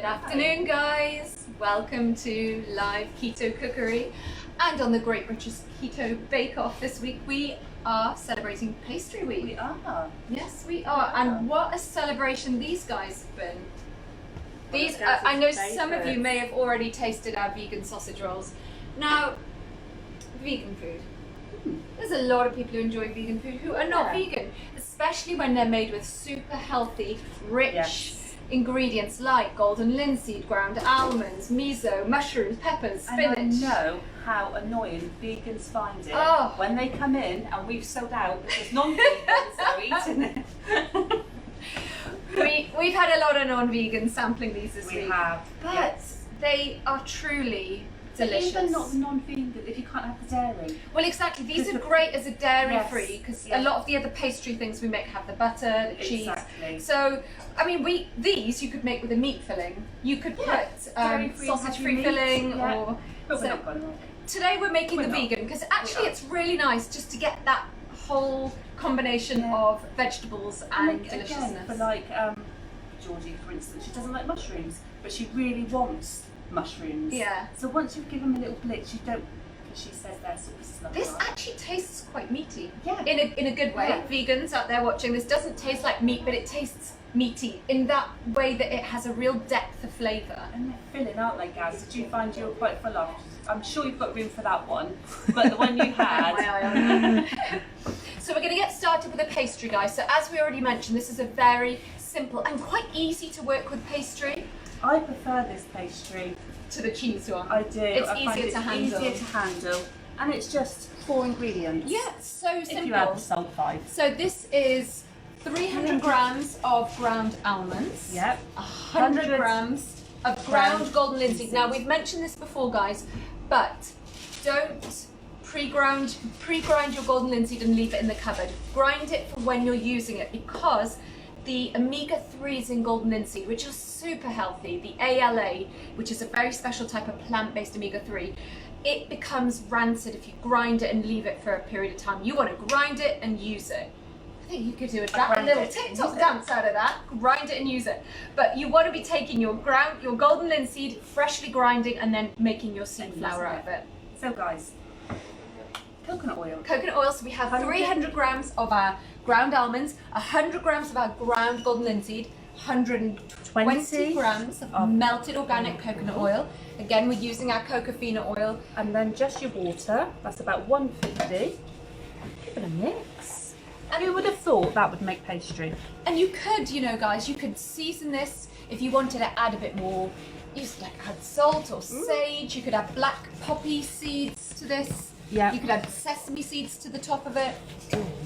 Good afternoon, guys. Welcome to live keto cookery. And on the Great British Keto Bake Off this week, we are celebrating Pastry Week. We are. Yes, we are. And what a celebration these guys have been. These, I know some of you may have already tasted our vegan sausage rolls. Now, vegan food. There's a lot of people who enjoy vegan food who are not vegan, especially when they're made with super healthy, rich ingredients like golden linseed, ground almonds, miso, mushrooms, peppers, spinach. And I know how annoying vegans find it when they come in and we've sold out because non-vegans are eating it. We've had a lot of non-vegans sampling these this week. We have. But they are truly delicious. Even not non-vegan, if you can't have the dairy. Well, exactly. These are great as a dairy-free because a lot of the other pastry things we make have the butter, the cheese. Exactly. So, I mean, these you could make with a meat filling. You could put sausage-free filling, or. But we're not going today we're making the vegan because actually it's really nice just to get that whole combination of vegetables and deliciousness. Again, for like Georgie, for instance, she doesn't like mushrooms, but she really wants mushrooms. Yeah. So once you give them a little blitz, you don't, because she says they're sort of sluggy. This actually tastes quite meaty. Yeah. In a good way. Yeah. Vegans out there watching, this doesn't taste like meat, but it tastes meaty in that way that it has a real depth of flavour. And they're filling, aren't they, Gaz? Did you find you were quite full of? I'm sure you've got room for that one, but the one you had. So we're going to get started with a pastry, guys. So as we already mentioned, this is a very simple and quite easy to work with pastry. I prefer this pastry to the cheese one. I do. It's I find easier to handle. Easier to handle, and it's just 4 ingredients. Yeah, it's so simple. If you add the salt 5. So this is 300 grams of ground almonds. Yep. 100 grams of ground golden linseed. Now we've mentioned this before, guys, but don't pre-grind your golden linseed and leave it in the cupboard. Grind it for when you're using it because the omega-3s in golden linseed, which are super healthy, the ALA, which is a very special type of plant-based omega-3, it becomes rancid if you grind it and leave it for a period of time. You want to grind it and use it. I think you could do a little TikTok dance out of that. Grind it and use it. But you want to be taking your golden linseed, freshly grinding, and then making your seed flour out of it. So guys, coconut oil. Coconut oil, so we have 300 grams of our ground almonds, 100 grams of our ground golden linseed, 120 grams of melted organic coconut oil. Again, we're using our cocofina oil. And then just your water, that's about 150. Give it a mix. And who would have thought that would make pastry? And you could, you know, guys, you could season this if you wanted to add a bit more. You could add salt or sage. You could add black poppy seeds to this. Yeah. You could add sesame seeds to the top of it.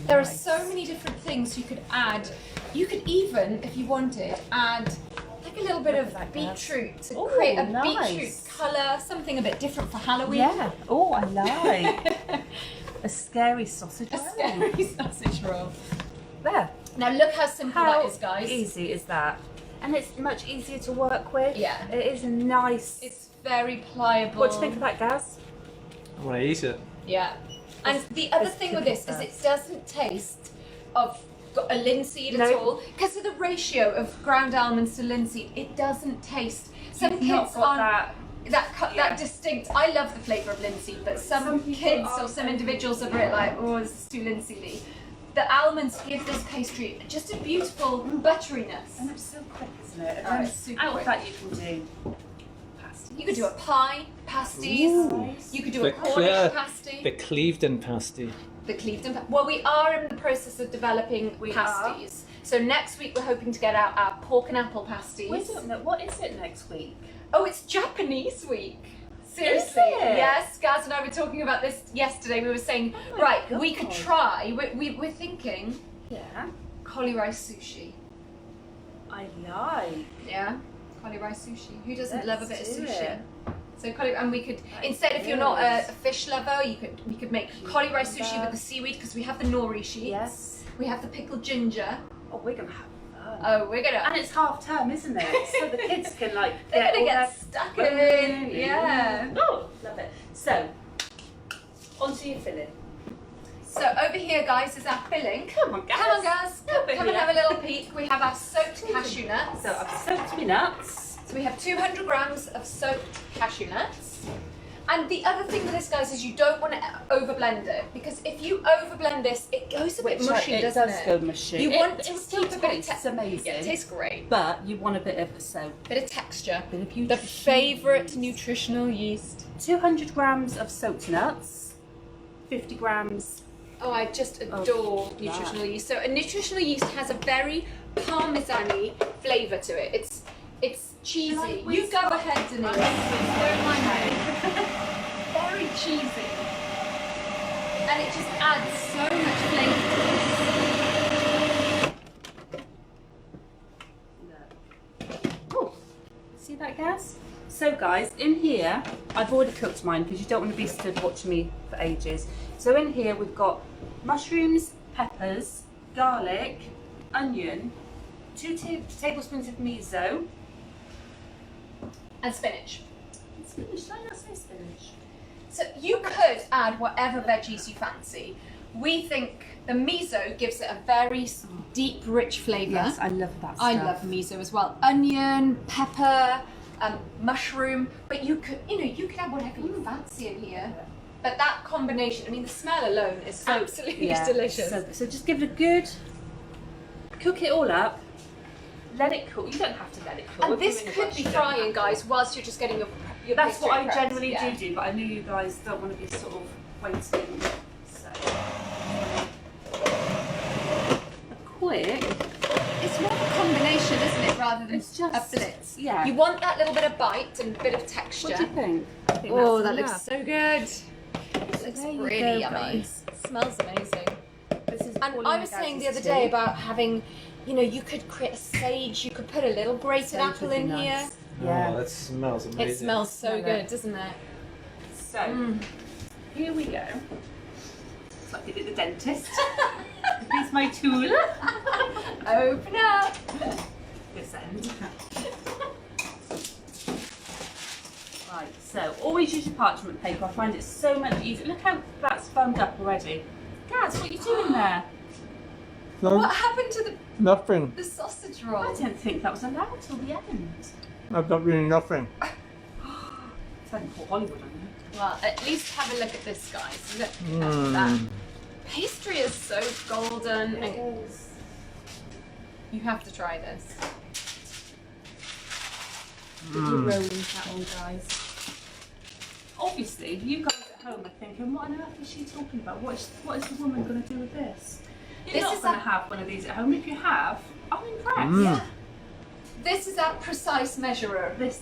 There are so many different things you could add. You could even, if you wanted, add like a little bit of beetroot to create a beetroot colour, something a bit different for Halloween. Yeah. Oh, I like. A scary sausage roll. A scary sausage roll. There. Now look how simple that is, guys. How easy is that? And it's much easier to work with. Yeah. It is nice. It's very pliable. What do you think of that, Gaz? I want to eat it. Yeah. And the other thing with this is it doesn't taste of a linseed at all. Because of the ratio of ground almonds to linseed, it doesn't taste. Some kids aren't that distinct. I love the flavour of linseed, but some kids or some individuals are a bit like, oh, this is too linseedy. The almonds give this pastry just a beautiful butteriness. And it's so quick, isn't it? Oh, it's super out quick. of that you can do pasties. You could do a pie, pasties. Ooh. You could do a Cornish pasty. The Clevedon pasty. The Clevedon. Well, we are in the process of developing pasties. So next week we're hoping to get out our pork and apple pasties. Wait a minute, what is it next week? Oh, it's Japanese week. Seriously. Is it? Yes, Gaz and I were talking about this yesterday. We were saying, we could try. We're thinking. Yeah. Cauli rice sushi. I like. Yeah. Cauli rice sushi. Who doesn't love a bit of sushi? It. So and we could instead, if you're not a fish lover, we could make cauli rice sushi with the seaweed because we have the nori sheets. Yes. We have the pickled ginger. Oh, we're gonna have fun. Oh, we're gonna. And it's half term, isn't it? So the kids can they're gonna get stuck in. Yeah. Oh, love it. So, onto your filling. So over here, guys, is our filling. Come on, guys. Come and have a little peek. We have our soaked cashew nuts. So I've soaked my nuts. So we have 200 grams of soaked cashew nuts. And the other thing with this, guys, is you don't want to overblend it, because if you overblend this, it goes a bit mushy, doesn't it? It does go mushy. You want to still keep a bit of tastes amazing. Yeah, it tastes great. But you want a bit of Bit of texture. Bit of The favourite nutritional yeast. 200 grams of soaked nuts, 50 grams. Oh, I just adore nutritional yeast. So a nutritional yeast has a very parmesan-y flavour to it. It's cheesy. You go ahead, Denise. Don't mind me. Very cheesy. And it just adds so much flavour to it. Oh, see that, gas? So guys, in here, I've already cooked mine because you don't want to be stood watching me for ages. So in here we've got mushrooms, peppers, garlic, onion, 2 tablespoons of miso, And spinach. spinach. Did I not say spinach? So you could add whatever veggies you fancy. We think the miso gives it a very deep, rich flavour. Yes, I love that stuff. I love miso as well. Onion, pepper, mushroom, but you could add whatever you fancy in here. But that combination, I mean, the smell alone is absolutely delicious. So just give it a good, cook it all up, let it cool. You don't have to let it cool. And this could be frying, guys, whilst you're just getting your That's what pastry I prepped. generally do, but I know you guys don't want to be sort of waiting. So, a quick. It's more of a combination, isn't it, rather than It's just a blitz. Yeah. You want that little bit of bite and a bit of texture. What do you think? I think Oh, that's that enough. looks so good. It looks there you really go, yummy. guys. Smells amazing. This is And all I in was the saying the glasses other day too. about having, you could create a sage, you could put a little grated Sage apple would be in nice. here. Yeah. Oh, that smells amazing. It smells so Smell good, it. doesn't it? So, here we go. It's like I did at the dentist. Here's my tool. Open up. This end. Right, so always use your parchment paper. I find it so much easier. Look how that's foamed up already. Gaz, what are you doing there? No, What happened to nothing. the sausage I roll? didn't think that was allowed till the end. I've got really nothing. It's like Port Hollywood, on you. Well, at least have a look at this, guys. Look at Mm. that. Pastry is so golden. And is. you have to try this. You rolling that one, guys. Obviously, you guys at home are thinking, what on earth is she talking about? What is the woman going to do with this? You're This not is going a- to have one of these at home. If you have, I'm impressed. Mm. This is our precise measurer. This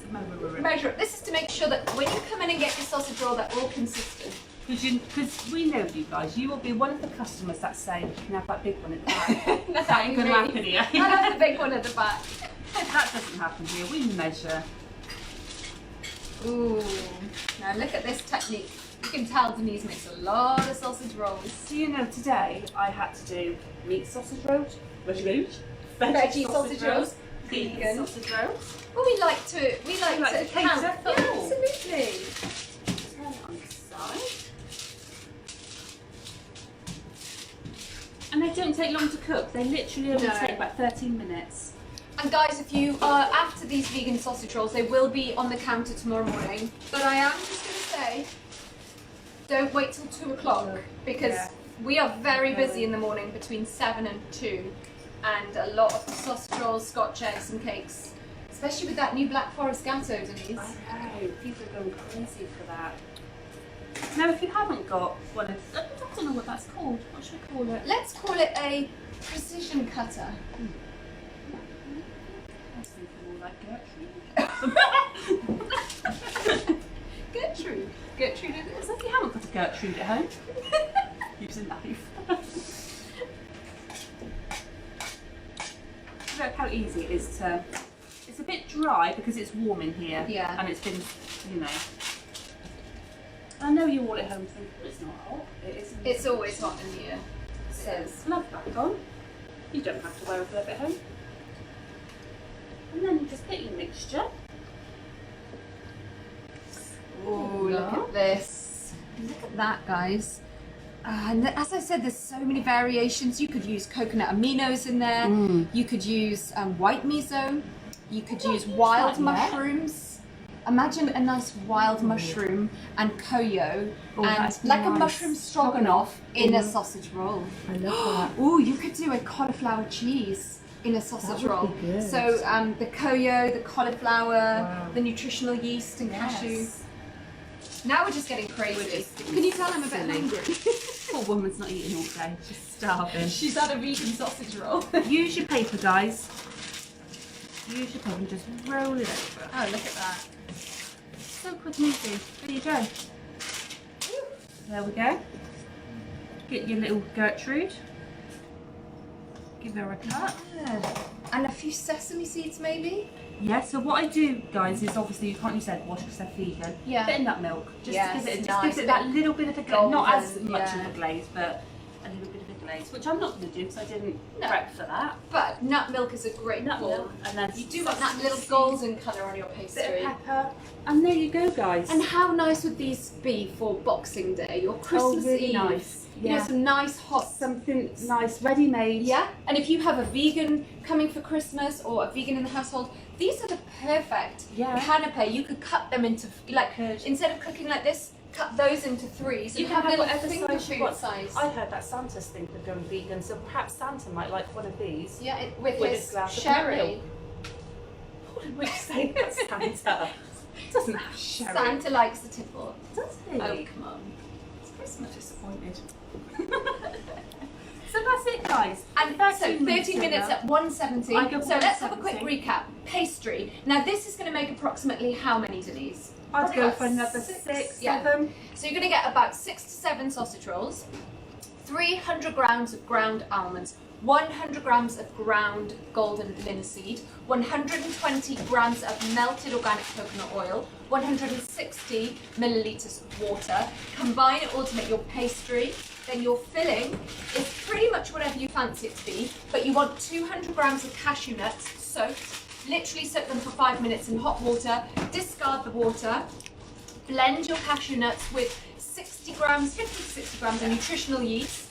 This is to make sure that when you come in and get your sausage roll, they're all consistent. because we know you guys. You will be one of the customers that say, you can have that big one at the back. That That ain't going to happen here. I have the big one at the back. That doesn't happen here. We measure. Ooh. Now look at this technique. You can tell Denise makes a lot of sausage rolls. Do you know today I had to do meat sausage rolls, veggie sausage rolls, vegan vegan. sausage rolls. Well, we like to to cater count. for Yeah, all. absolutely. Turn it on the side. And they don't take long to cook. They literally only No. take about 13 minutes. And guys, if you are after these vegan sausage rolls, they will be on the counter tomorrow morning. But I am just going to say, don't wait till 2 o'clock because Yeah. we are very busy in the morning between 7 and 2. And a lot of sausage rolls, scotch eggs and cakes. Especially with that new Black Forest Gatto, Denise. I know, people are going crazy for that. Now, if you haven't got one of, I don't know what that's called. What should we call it? Let's call it a precision cutter. I was thinking more like Gertrude. Gertrude. Gertrude it is. So if you haven't got a Gertrude at home, use a knife. Look how easy it is to. It's a bit dry because it's warm in here. Yeah. And it's been, you know. I know you all at home think it's not hot. It isn't. It's always hot in here. It is. Glove back on. You don't have to wear a glove at home. And then you just get your mixture. Oh, look at this. Look at that, guys. And as I said, there's so many variations. You could use coconut aminos in there. You could use white miso. You could use wild that, yeah. mushrooms. Imagine a nice wild mushroom and koyo, Oh, and that's like a nice. mushroom stroganoff in a sausage roll. I love that. Oh, you could do a cauliflower cheese in a sausage would roll. be good. So the koyo, the cauliflower, Wow. the nutritional yeast and cashew. Yes. Now we're just getting crazy. Can you tell I'm a bit Silly. hungry? Poor woman's not eating all day. She's starving. She's had a vegan sausage roll. Use your paper, guys. Use your paper and just roll it over. Oh, look at that. So quick and easy. There you go. There we go. Get your little Gertrude. Give her a cut. And a few sesame seeds maybe? Yeah, so what I do, guys, is obviously you can't use that wash because they're vegan. Yeah. Bit in that milk. Just Yes, to give it, nice gives it that bit little bit of a glaze. Not as golden, much yeah. of a glaze, but a little bit of a glaze, which I'm not going to do because I didn't No. prep for that. But nut milk is a great Nut form. milk, and then You do want that sesame little seeds, golden colour on your bit pastry. of pepper, and there you go, guys. And how nice would these be for Boxing Day or Christmas really Eve? nice. You know, Yeah. some nice hot. Something nice, ready-made. Yeah. And if you have a vegan coming for Christmas or a vegan in the household, these are the perfect Yeah. canapé. You could cut them into like Could. instead of cooking like this, cut those into threes. You and can have little whatever finger size you food want. size. I heard that Santa's thinking of going vegan, so perhaps Santa might like one of these. Yeah, with With his a glass of sherry. milk. What would you say about Santa? Doesn't have sherry. Santa likes the tipple. Does he? Oh, come on. It's Christmas. Disappointed. So that's it, guys. And so 13 minutes at 170. I go So let's have a quick 170. recap. Pastry. Now this is going to make approximately how many, Denise? I'd Probably go about for another six, 6, yeah. 7. So you're going to get about 6 to 7 sausage rolls, 300 grams of ground almonds, 100 grams of ground golden linseed, 120 grams of melted organic coconut oil, 160 millilitres of water. Combine it all to make your pastry. Then your filling is pretty much whatever you fancy it to be, but you want 200 grams of cashew nuts soaked. Literally soak them for 5 minutes in hot water, discard the water, blend your cashew nuts with 50 to 60 grams of nutritional yeast.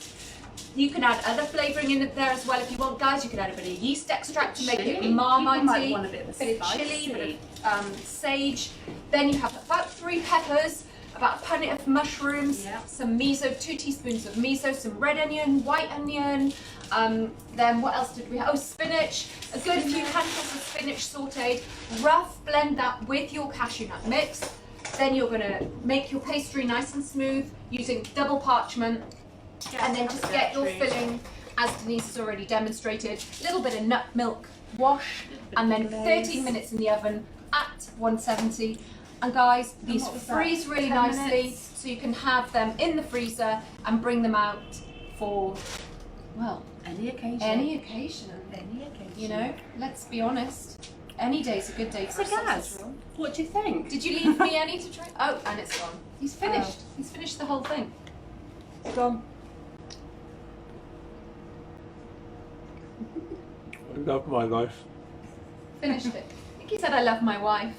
You can add other flavouring in there as well if you want, guys. You can add a bit of yeast extract to make it Chili. People might marmitey, want a bit of bit of spicy. chilli, bit of sage. Then you have about 3 peppers, about a punnet of mushrooms, Yeah. some miso, 2 teaspoons of miso, some red onion, white onion. Then what else did we have? Oh, spinach, a good few handfuls of spinach sauteed. Rough blend that with your cashew nut mix. Then you're gonna make your pastry nice and smooth using double parchment. And then just get your filling, as Denise has already demonstrated, a little bit of nut milk wash, and then 13 minutes in the oven at 170. And guys, these what was that? freeze really 10 nicely, minutes? so you can have them in the freezer and bring them out for, well, Any occasion. any occasion. Any occasion. You know, let's be honest. Any day's a good day for a So, Gaz, sausage roll. what do you think? Did you leave me any to try? Oh, and it's gone. He's finished. He's finished the whole thing. Gone. I love my life. Finished it. I think he said I love my wife.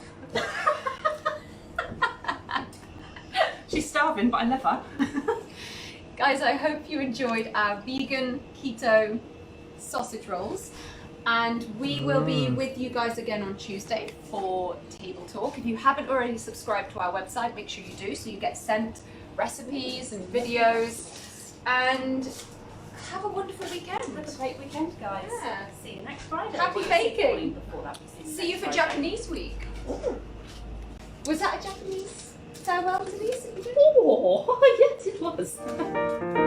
She's starving, but I love her. Guys, I hope you enjoyed our vegan keto sausage rolls. And we will be with you guys again on Tuesday for Table Talk. If you haven't already subscribed to our website, make sure you do so you get sent recipes and videos. And have a wonderful weekend. Have a great weekend, guys. Yeah. See you next Friday. Happy Well, baking. before that, we'll See you next for Friday. Japanese week. Was that a Japanese farewell, Denise? Oh, yes, it was.